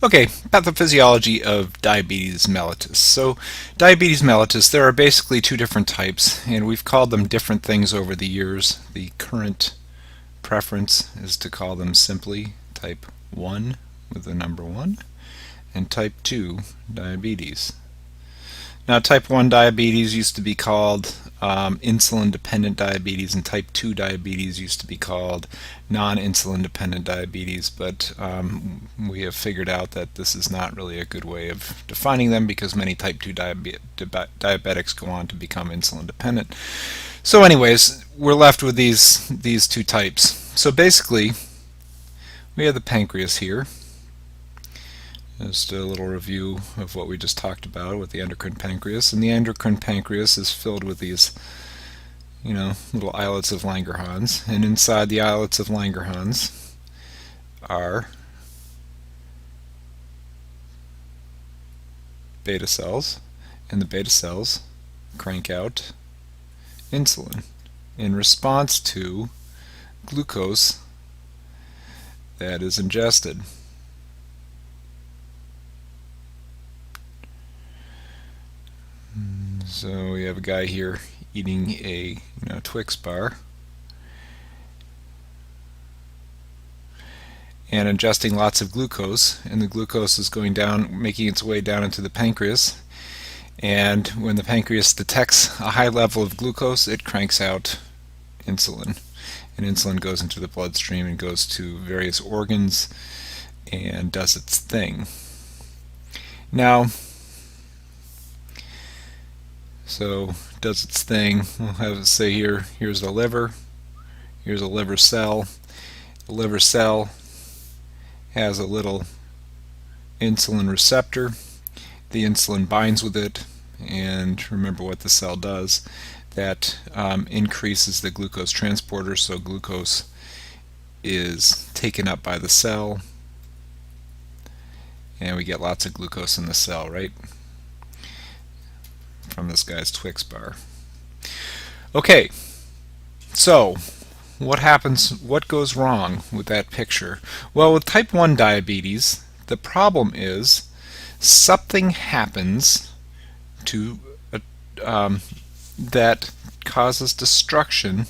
Okay, pathophysiology of diabetes mellitus. So, diabetes mellitus, there are basically two different types, and we've called them different things over the years. The current preference is to call them simply type 1 with the number 1, and type 2 diabetes. Now, type 1 diabetes used to be called insulin-dependent diabetes, and type 2 diabetes used to be called non-insulin dependent diabetes, but we have figured out that this is not really a good way of defining them because many type 2 diabetics go on to become insulin dependent. So anyways, we're left with these two types. So basically, we have the pancreas here. Just a little review of what we just talked about with the endocrine pancreas. And the endocrine pancreas is filled with these, little islets of Langerhans. And inside the islets of Langerhans are beta cells. And the beta cells crank out insulin in response to glucose that is ingested. So we have a guy here eating a Twix bar and ingesting lots of glucose, and the glucose is going down, making its way down into the pancreas, and when the pancreas detects a high level of glucose, it cranks out insulin, and insulin goes into the bloodstream and goes to various organs and does its thing. Now, so does its thing. We'll have it say here's the liver. Here's a liver cell. The liver cell has a little insulin receptor. The insulin binds with it, and remember what the cell does. That increases the glucose transporter, so glucose is taken up by the cell, and we get lots of glucose in the cell, right? From this guy's Twix bar. Okay, so what happens, what goes wrong with that picture? Well, with type 1 diabetes, the problem is something happens to that causes destruction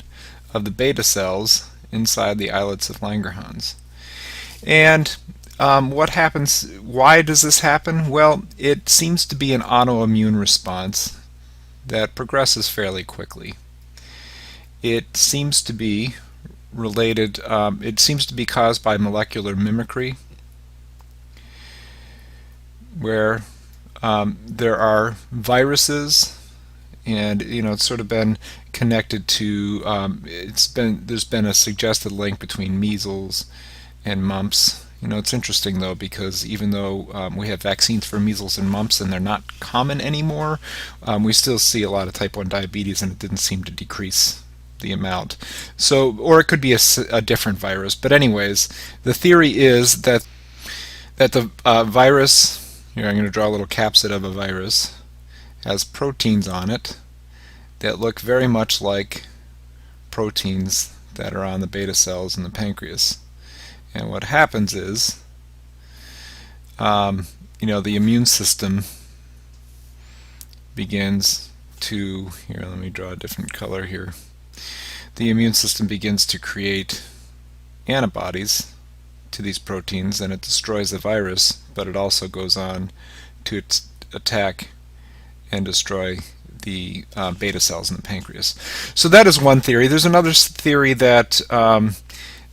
of the beta cells inside the islets of Langerhans. And what happens, why does this happen? Well, it seems to be an autoimmune response that progresses fairly quickly. It seems to be related, it seems to be caused by molecular mimicry, where there are viruses, and it's sort of been connected to, there's been a suggested link between measles and mumps. It's interesting though, because even though we have vaccines for measles and mumps and they're not common anymore, we still see a lot of type 1 diabetes, and it didn't seem to decrease the amount. So, or it could be a different virus. But anyways, the theory is that the virus, here I'm going to draw a little capsid of a virus, has proteins on it that look very much like proteins that are on the beta cells in the pancreas. And what happens is, the immune system begins to, here, let me draw a different color here. The immune system begins to create antibodies to these proteins, and it destroys the virus, but it also goes on to attack and destroy the beta cells in the pancreas. So that is one theory. There's another theory that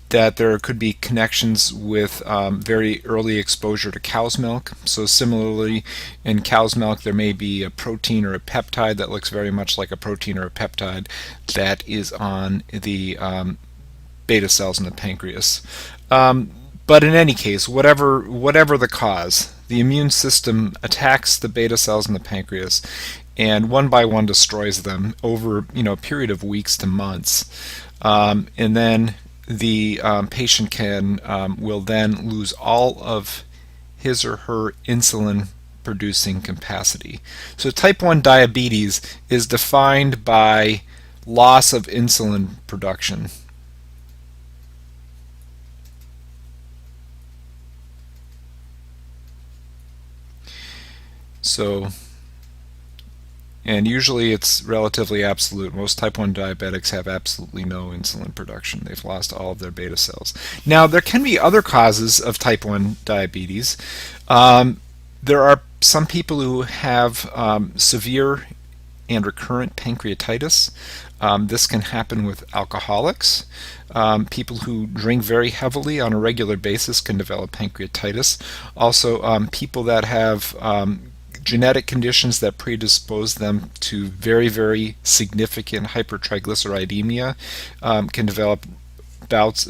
that there could be connections with very early exposure to cow's milk. So similarly, in cow's milk there may be a protein or a peptide that looks very much like a protein or a peptide that is on the beta cells in the pancreas. But in any case, whatever the cause, the immune system attacks the beta cells in the pancreas, and one by one destroys them over a period of weeks to months, and then the patient will then lose all of his or her insulin producing capacity. So type 1 diabetes is defined by loss of insulin production. So, and usually it's relatively absolute. Most type 1 diabetics have absolutely no insulin production. They've lost all of their beta cells. Now, there can be other causes of type 1 diabetes. There are some people who have severe and recurrent pancreatitis. This can happen with alcoholics. People who drink very heavily on a regular basis can develop pancreatitis. Also, people that have genetic conditions that predispose them to very, very significant hypertriglyceridemia can develop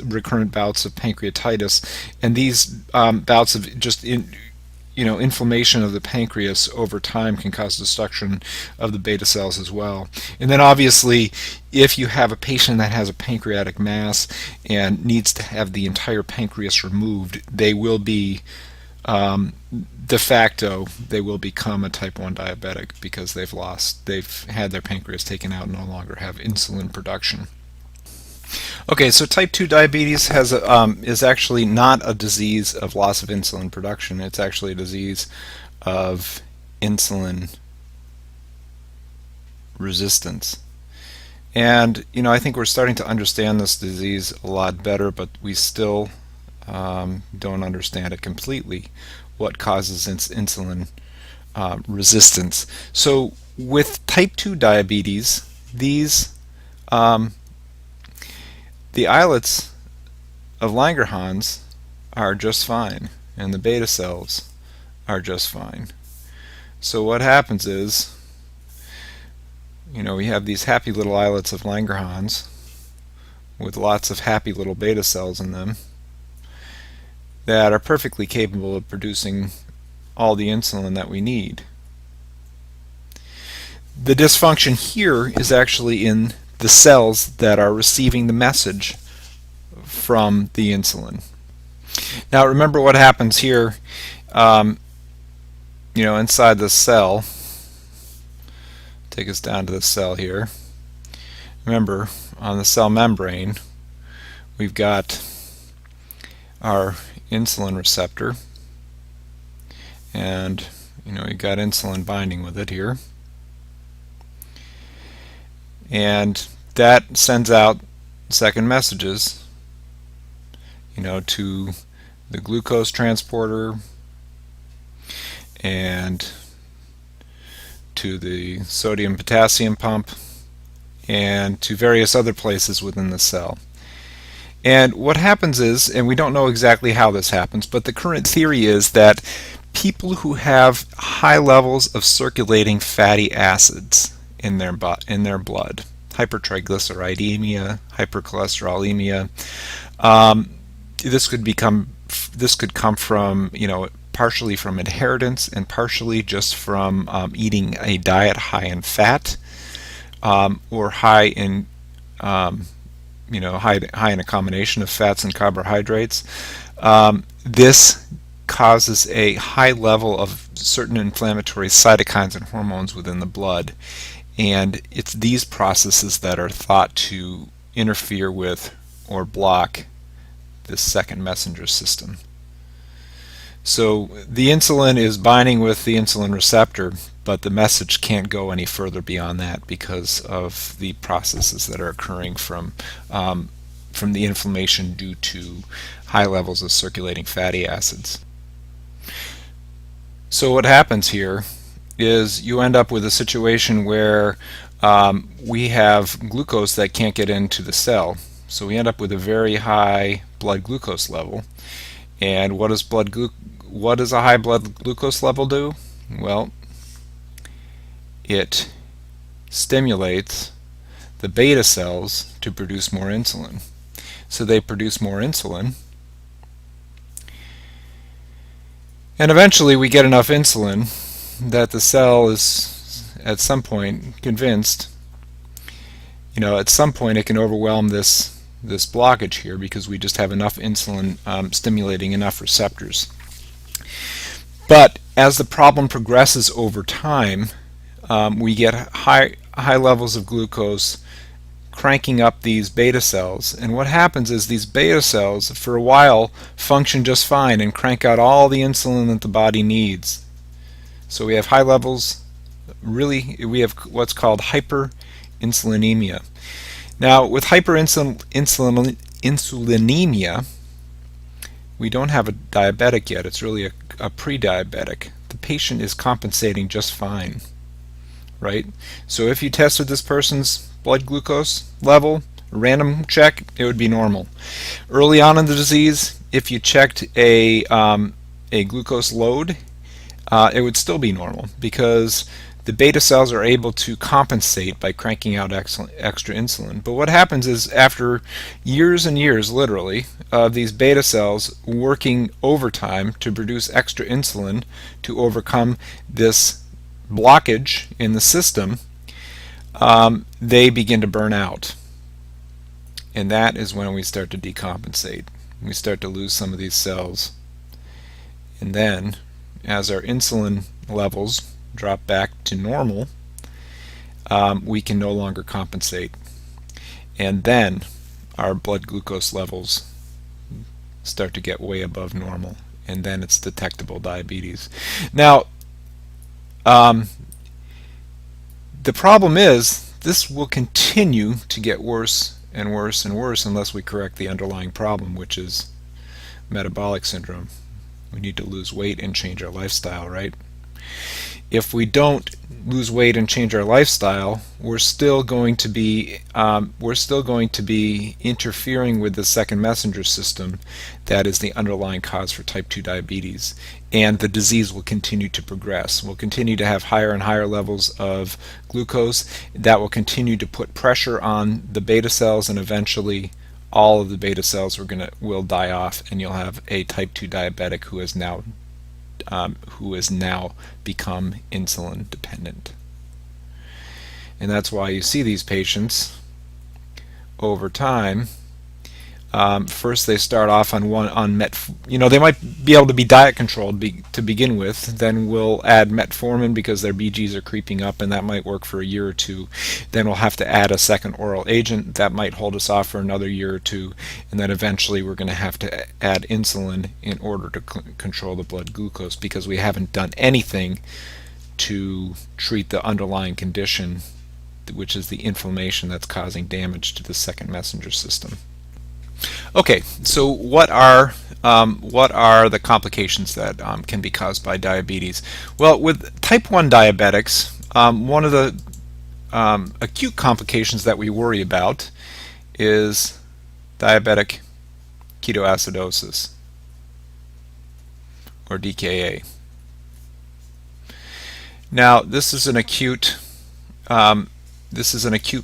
recurrent bouts of pancreatitis, and these bouts of just inflammation of the pancreas over time can cause destruction of the beta cells as well. And then obviously, if you have a patient that has a pancreatic mass and needs to have the entire pancreas removed, they will be de facto, they will become a type 1 diabetic because they've had their pancreas taken out and no longer have insulin production. Okay, so type 2 diabetes is actually not a disease of loss of insulin production. It's actually a disease of insulin resistance. And I think we're starting to understand this disease a lot better, but we still don't understand it completely, what causes insulin resistance. So with type 2 diabetes, the islets of Langerhans are just fine, and the beta cells are just fine. So what happens is, we have these happy little islets of Langerhans with lots of happy little beta cells in them that are perfectly capable of producing all the insulin that we need. The dysfunction here is actually in the cells that are receiving the message from the insulin. Now remember what happens here, inside the cell. Take us down to the cell here. Remember, on the cell membrane, we've got our insulin receptor, and we've got insulin binding with it here. And that sends out second messages, to the glucose transporter and to the sodium potassium pump and to various other places within the cell. And what happens is, and we don't know exactly how this happens, but the current theory is that people who have high levels of circulating fatty acids in their blood, hypertriglyceridemia, hypercholesterolemia, this could come from partially from inheritance and partially just from eating a diet high in fat, or high in high in a combination of fats and carbohydrates. This causes a high level of certain inflammatory cytokines and hormones within the blood, and it's these processes that are thought to interfere with or block this second messenger system. So the insulin is binding with the insulin receptor, but the message can't go any further beyond that because of the processes that are occurring from the inflammation due to high levels of circulating fatty acids. So what happens here is you end up with a situation where we have glucose that can't get into the cell. So we end up with a very high blood glucose level. And what does a high blood glucose level do? Well, it stimulates the beta cells to produce more insulin. So they produce more insulin, and eventually we get enough insulin that the cell is at some point convinced, at some point it can overwhelm this blockage here because we just have enough insulin stimulating enough receptors. But as the problem progresses over time, we get high levels of glucose cranking up these beta cells, and what happens is these beta cells for a while function just fine and crank out all the insulin that the body needs So we have high levels. Really, we have what's called hyperinsulinemia. Now, with hyperinsulinemia, we don't have a diabetic yet. It's really a pre-diabetic. The patient is compensating just fine, right? So if you tested this person's blood glucose level, random check, it would be normal. Early on in the disease, if you checked a glucose load, it would still be normal because the beta cells are able to compensate by cranking out extra insulin. But what happens is after years and years, literally, of these beta cells working overtime to produce extra insulin to overcome this blockage in the system, they begin to burn out. And that is when we start to decompensate. We start to lose some of these cells. And then, as our insulin levels drop back to normal, we can no longer compensate. And then our blood glucose levels start to get way above normal. And then it's detectable diabetes. Now, the problem is this will continue to get worse and worse and worse unless we correct the underlying problem, which is metabolic syndrome. We need to lose weight and change our lifestyle, right? If we don't lose weight and change our lifestyle, we're still going to be interfering with the second messenger system that is the underlying cause for type 2 diabetes, and the disease will continue to progress. We'll continue to have higher and higher levels of glucose. That will continue to put pressure on the beta cells, and eventually all of the beta cells will die off, and you'll have a type 2 diabetic who has now become insulin dependent. And that's why you see these patients over time. First they start off on they might be able to be diet controlled to begin with. Then we'll add metformin because their BGs are creeping up, and that might work for a year or two. Then we'll have to add a second oral agent that might hold us off for another year or two, and then eventually we're going to have to add insulin in order to control the blood glucose, because we haven't done anything to treat the underlying condition, which is the inflammation that's causing damage to the second messenger system. Okay, so what are the complications that can be caused by diabetes? Well, with type 1 diabetics, one of the acute complications that we worry about is diabetic ketoacidosis, or DKA. Now, this is an acute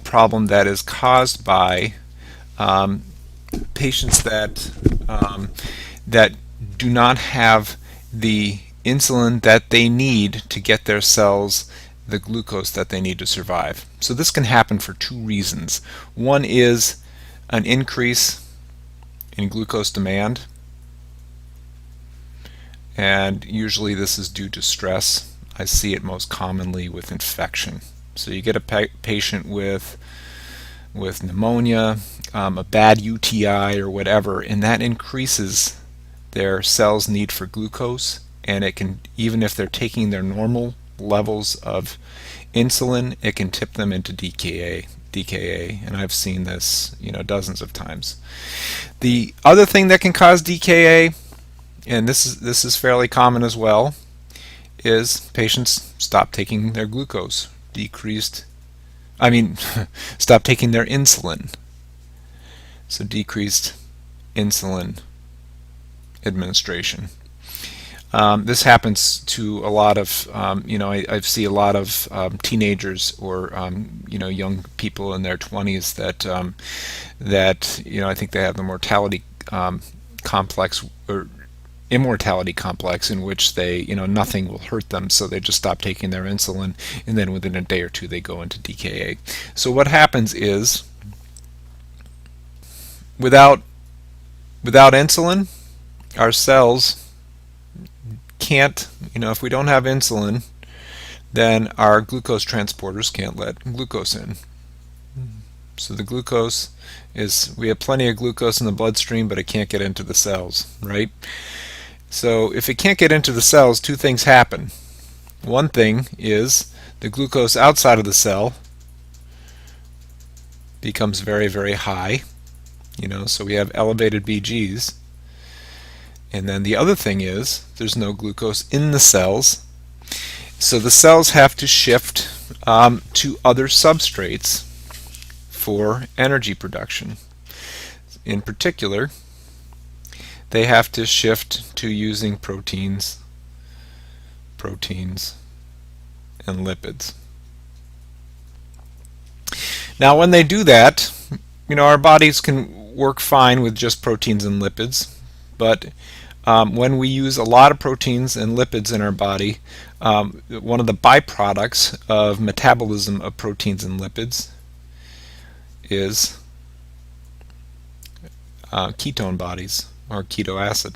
problem that is caused by patients that do not have the insulin that they need to get their cells the glucose that they need to survive. So this can happen for two reasons. One is an increase in glucose demand, and usually this is due to stress. I see it most commonly with infection. So you get a patient with pneumonia, a bad UTI or whatever, and that increases their cells' need for glucose, and it can, even if they're taking their normal levels of insulin, it can tip them into DKA, and I've seen this, dozens of times. The other thing that can cause DKA, and this is fairly common as well, is patients stop taking their glucose, stop taking their insulin. So decreased insulin administration. This happens to a lot of, I see a lot of teenagers or young people in their 20s that I think they have the mortality complex or immortality complex, in which they, nothing will hurt them, so they just stop taking their insulin, and then within a day or two they go into DKA. So what happens is, without insulin, our cells can't, if we don't have insulin, then our glucose transporters can't let glucose in. So the glucose is, we have plenty of glucose in the bloodstream, but it can't get into the cells, right? So if it can't get into the cells, two things happen. One thing is the glucose outside of the cell becomes very, very high, so we have elevated BGs. And then the other thing is there's no glucose in the cells, so the cells have to shift to other substrates for energy production. In particular, they have to shift to using proteins, and lipids. Now when they do that, our bodies can work fine with just proteins and lipids, but when we use a lot of proteins and lipids in our body, one of the byproducts of metabolism of proteins and lipids is ketone bodies, or keto acid.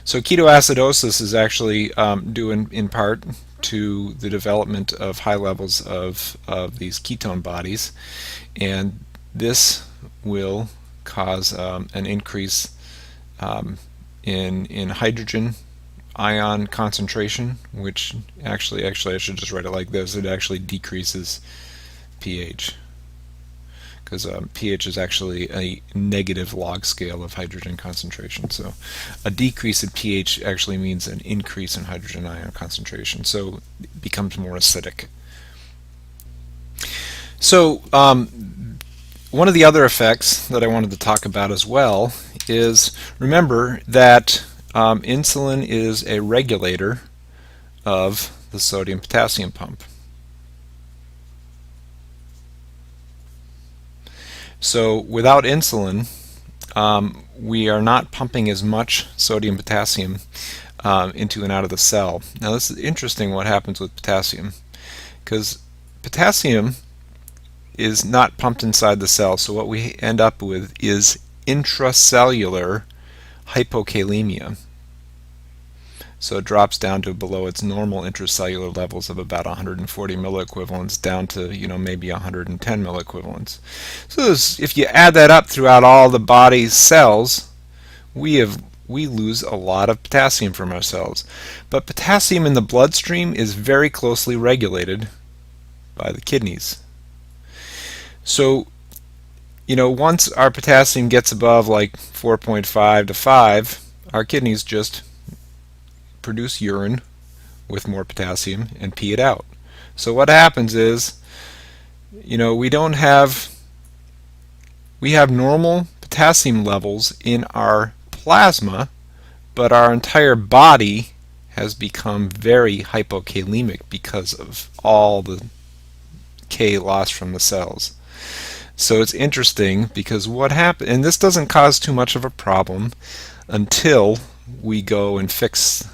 So ketoacidosis is actually due in part to the development of high levels of these ketone bodies, and this will cause an increase in hydrogen ion concentration, which actually I should just write it like this: it actually decreases pH, because pH is actually a negative log scale of hydrogen concentration. So a decrease in pH actually means an increase in hydrogen ion concentration, so it becomes more acidic. So one of the other effects that I wanted to talk about as well is, remember that insulin is a regulator of the sodium-potassium pump. So without insulin, we are not pumping as much sodium-potassium into and out of the cell. Now this is interesting what happens with potassium, because potassium is not pumped inside the cell, so what we end up with is intracellular hypokalemia. So it drops down to below its normal intracellular levels of about 140 milliequivalents down to maybe 110 milliequivalents. So if you add that up throughout all the body's cells, we lose a lot of potassium from our cells. But potassium in the bloodstream is very closely regulated by the kidneys. So once our potassium gets above like 4.5 to 5, our kidneys just produce urine with more potassium and pee it out. So what happens is, we have normal potassium levels in our plasma, but our entire body has become very hypokalemic because of all the K lost from the cells. So it's interesting, because what happens, and this doesn't cause too much of a problem until we go and fix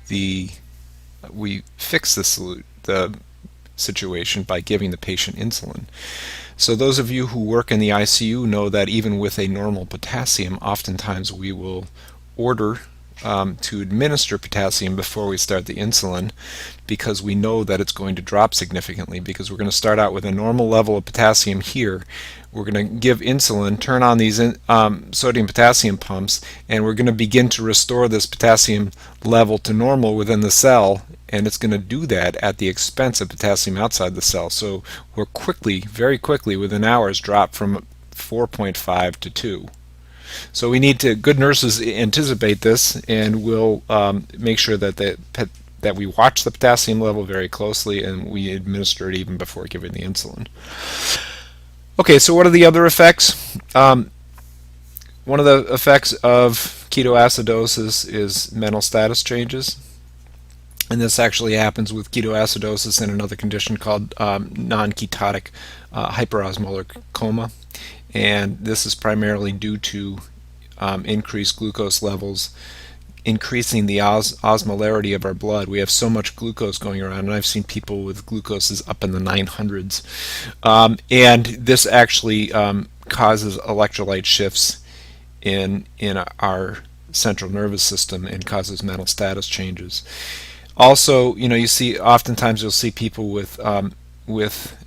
the situation by giving the patient insulin. So those of you who work in the ICU know that even with a normal potassium, oftentimes we will order to administer potassium before we start the insulin, because we know that it's going to drop significantly, because we're going to start out with a normal level of potassium here. We're going to give insulin, turn on these sodium potassium pumps, and we're going to begin to restore this potassium level to normal within the cell, and it's going to do that at the expense of potassium outside the cell. So we're very quickly, within hours, drop from 4.5 to 2. So we need to, good nurses anticipate this, and we'll make sure that we watch the potassium level very closely, and we administer it even before giving the insulin. Okay, so what are the other effects? One of the effects of ketoacidosis is mental status changes, and this actually happens with ketoacidosis and another condition called non-ketotic hyperosmolar coma. And this is primarily due to increased glucose levels, increasing the osmolarity of our blood. We have so much glucose going around, and I've seen people with glucoses up in the 900s. And this actually causes electrolyte shifts in our central nervous system and causes mental status changes. Also, oftentimes you'll see people with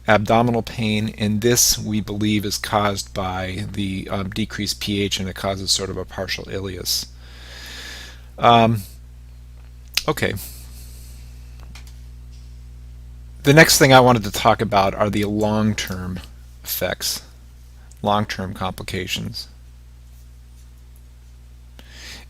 abdominal pain, and this we believe is caused by the decreased pH, and it causes sort of a partial ileus. Okay. The next thing I wanted to talk about are the long-term effects, long-term complications.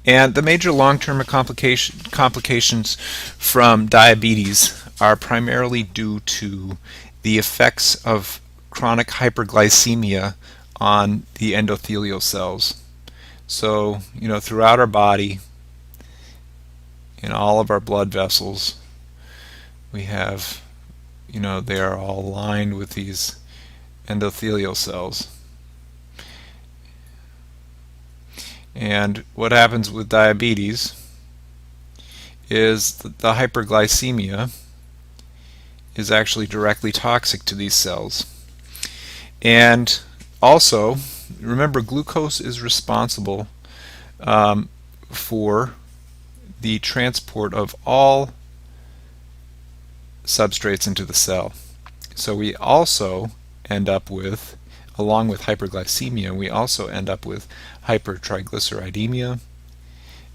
And the major long-term complications from diabetes are primarily due to the effects of chronic hyperglycemia on the endothelial cells. So, throughout our body, in all of our blood vessels, we have, they are all lined with these endothelial cells. And what happens with diabetes is that the hyperglycemia is actually directly toxic to these cells. And also, remember, glucose is responsible for the transport of all substrates into the cell. So we also end up with, along with hyperglycemia, we also end up with hypertriglyceridemia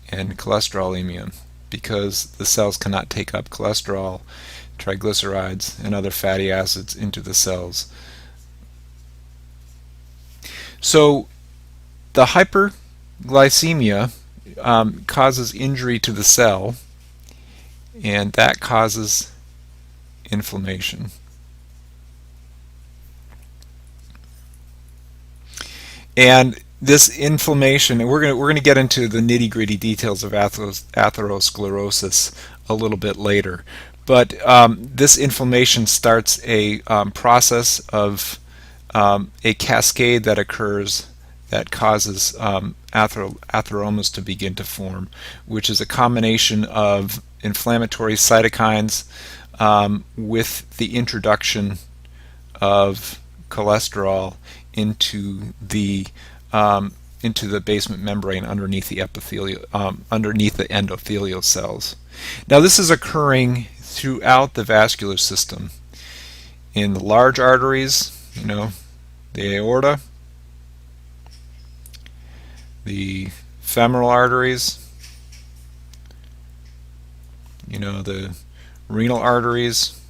and cholesterolemia, because the cells cannot take up cholesterol, triglycerides, and other fatty acids into the cells. So the hyperglycemia causes injury to the cell, and that causes inflammation. And this inflammation, and we're going to get into the nitty-gritty details of atherosclerosis a little bit later, but this inflammation starts a process of a cascade that occurs that causes atheromas to begin to form, which is a combination of inflammatory cytokines with the introduction of cholesterol into the basement membrane underneath the endothelial cells. Now, this is occurring throughout the vascular system. In the large arteries, the aorta, the femoral arteries, the renal arteries,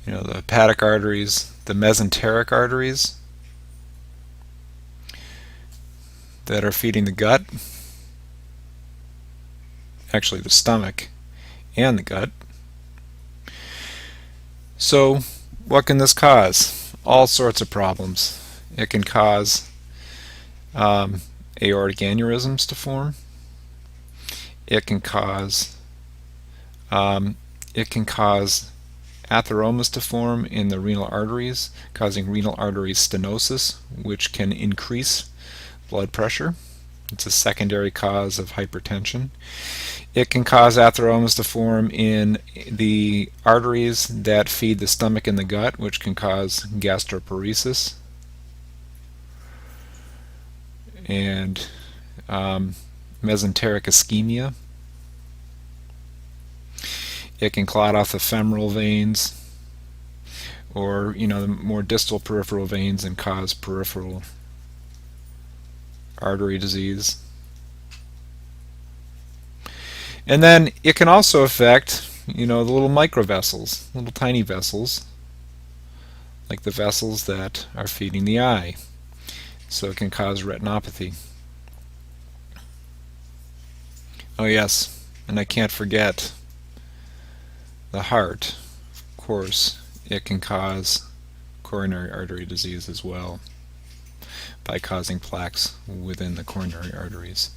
the hepatic arteries, the mesenteric arteries that are feeding the gut, actually the stomach and the gut. So what can this cause? All sorts of problems. It can cause aortic aneurysms to form. It can cause atheromas to form in the renal arteries, causing renal artery stenosis, which can increase blood pressure. It's a secondary cause of hypertension. It can cause atheromas to form in the arteries that feed the stomach and the gut, which can cause gastroparesis and mesenteric ischemia. It can clot off the femoral veins, or the more distal peripheral veins, and cause peripheral artery disease. And then it can also affect the little microvessels, little tiny vessels, like the vessels that are feeding the eye. So it can cause retinopathy. Oh yes, and I can't forget the heart. Of course, it can cause coronary artery disease as well by causing plaques within the coronary arteries.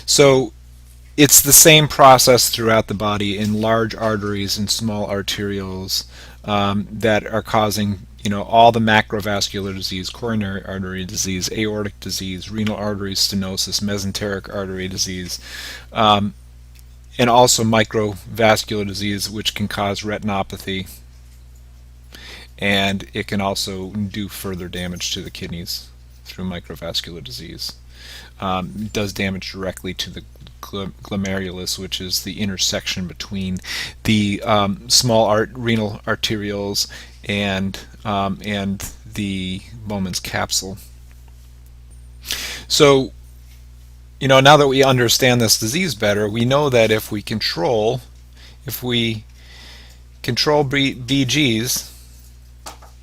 So it's the same process throughout the body in large arteries and small arterioles that are causing all the macrovascular disease, coronary artery disease, aortic disease, renal artery stenosis, mesenteric artery disease, and also microvascular disease, which can cause retinopathy, and it can also do further damage to the kidneys through microvascular disease. It does damage directly to the glomerulus, which is the intersection between the small renal arterioles and the Bowman's capsule. So now that we understand this disease better, we know that if we control BGs,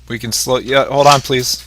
we can slow. Yeah, hold on, please.